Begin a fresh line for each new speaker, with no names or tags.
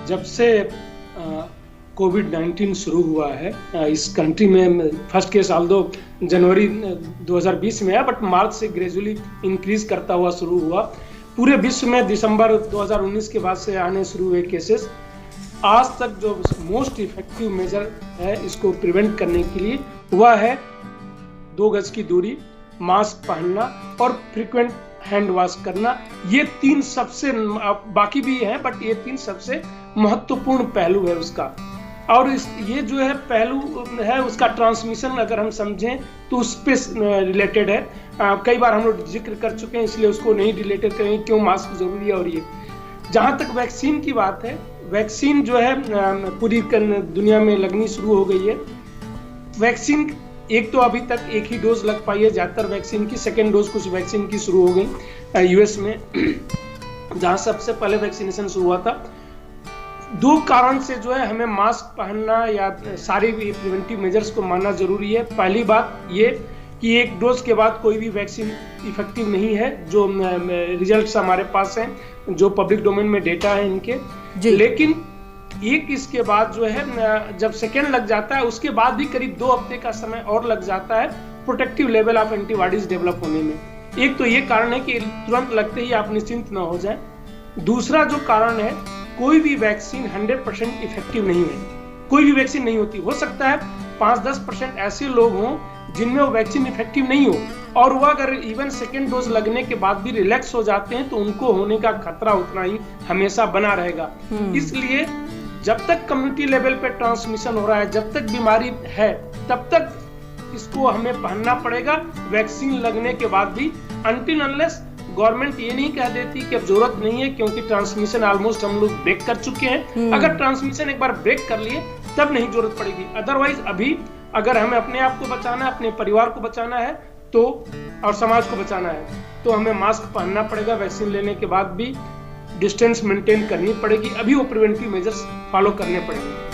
जब से कोविड-19 शुरू हुआ है इस कंट्री में, फर्स्ट केस ऑल्दो जनवरी 2020 में है, बट मार्च से ग्रेजुअली इंक्रीज करता हुआ शुरू हुआ। पूरे विश्व में दिसंबर 2019 के बाद से आने शुरू हुए केसेस। आज तक जो मोस्ट इफेक्टिव मेजर है इसको प्रिवेंट करने के लिए वह है 2 गज की दूरी, मास्क पहनना और फ्रीक्वेंट हैंड वॉश करना। ये 3 सबसे, बाकी भी हैं बट ये 3 सबसे महत्वपूर्ण पहलू है उसका। और ये जो है पहलू है उसका ट्रांसमिशन अगर हम समझें तो उस पे रिलेटेड है। कई बार हम लोग जिक्र कर चुके हैं, इसलिए उसको नहीं रिलेटेड करेंगे क्यों मास्क जरूरी है। और ये जहाँ तक वैक्सीन की बात है, वैक्सीन जो है पूरी दुनिया में लगनी शुरू हो गई है। वैक्सीन एक तो अभी तक एक ही डोज लग पाई है ज्यादातर वैक्सीन की, सेकेंड डोज कुछ वैक्सीन की शुरू हो गई यूएस में जहां सबसे पहले वैक्सीनेशन शुरू हुआ था। 2 कारण से जो है हमें मास्क पहनना या सारी प्रिवेंटिव मेजर्स को मानना जरूरी है। पहली बात ये कि एक डोज के बाद कोई भी वैक्सीन इफेक्टिव नहीं है, जो रिजल्ट्स हमारे पास हैं, जो पब्लिक डोमेन में डेटा है इनके। लेकिन एक इसके बाद जो है जब सेकेंड लग जाता है उसके बाद भी करीब 2 हफ्ते का समय और लग जाता है protective level of antibodies develop होने में। एक तो ये कारण है कि तुरंत लगते ही आप निश्चिंत ना हो जाए। दूसरा जो कारण है, कोई भी वैक्सीन 100% इफेक्टिव नहीं है, कोई भी वैक्सीन नहीं होती। हो सकता है 5-10% ऐसे लोग हों जिनमें वो वैक्सीन इफेक्टिव नहीं हो, और वो अगर इवन सेकेंड डोज लगने के बाद भी रिलैक्स हो जाते हैं तो उनको होने का खतरा उतना ही हमेशा बना रहेगा। इसलिए जब तक कम्युनिटी लेवल पे ट्रांसमिशन हो रहा है, जब तक बीमारी है, तब तक इसको हमें पहनना पड़ेगा वैक्सीन लगने के बाद भी, अनटिल अनलेस गवर्नमेंट ये नहीं कह देती कि अब जरूरत नहीं है क्योंकि ट्रांसमिशन ऑलमोस्ट हम लोग ब्रेक कर चुके हैं। अगर ट्रांसमिशन एक बार ब्रेक कर लिए तब नहीं जरूरत पड़ेगी। अदरवाइज अभी अगर हमें अपने आप को बचाना है, अपने परिवार को बचाना है तो, और समाज को बचाना है, तो हमें मास्क पहनना पड़ेगा। वैक्सीन लेने के बाद भी डिस्टेंस मेंटेन करनी पड़ेगी, अभी वो प्रिवेंटिव मेजर्स फॉलो करने पड़ेंगे।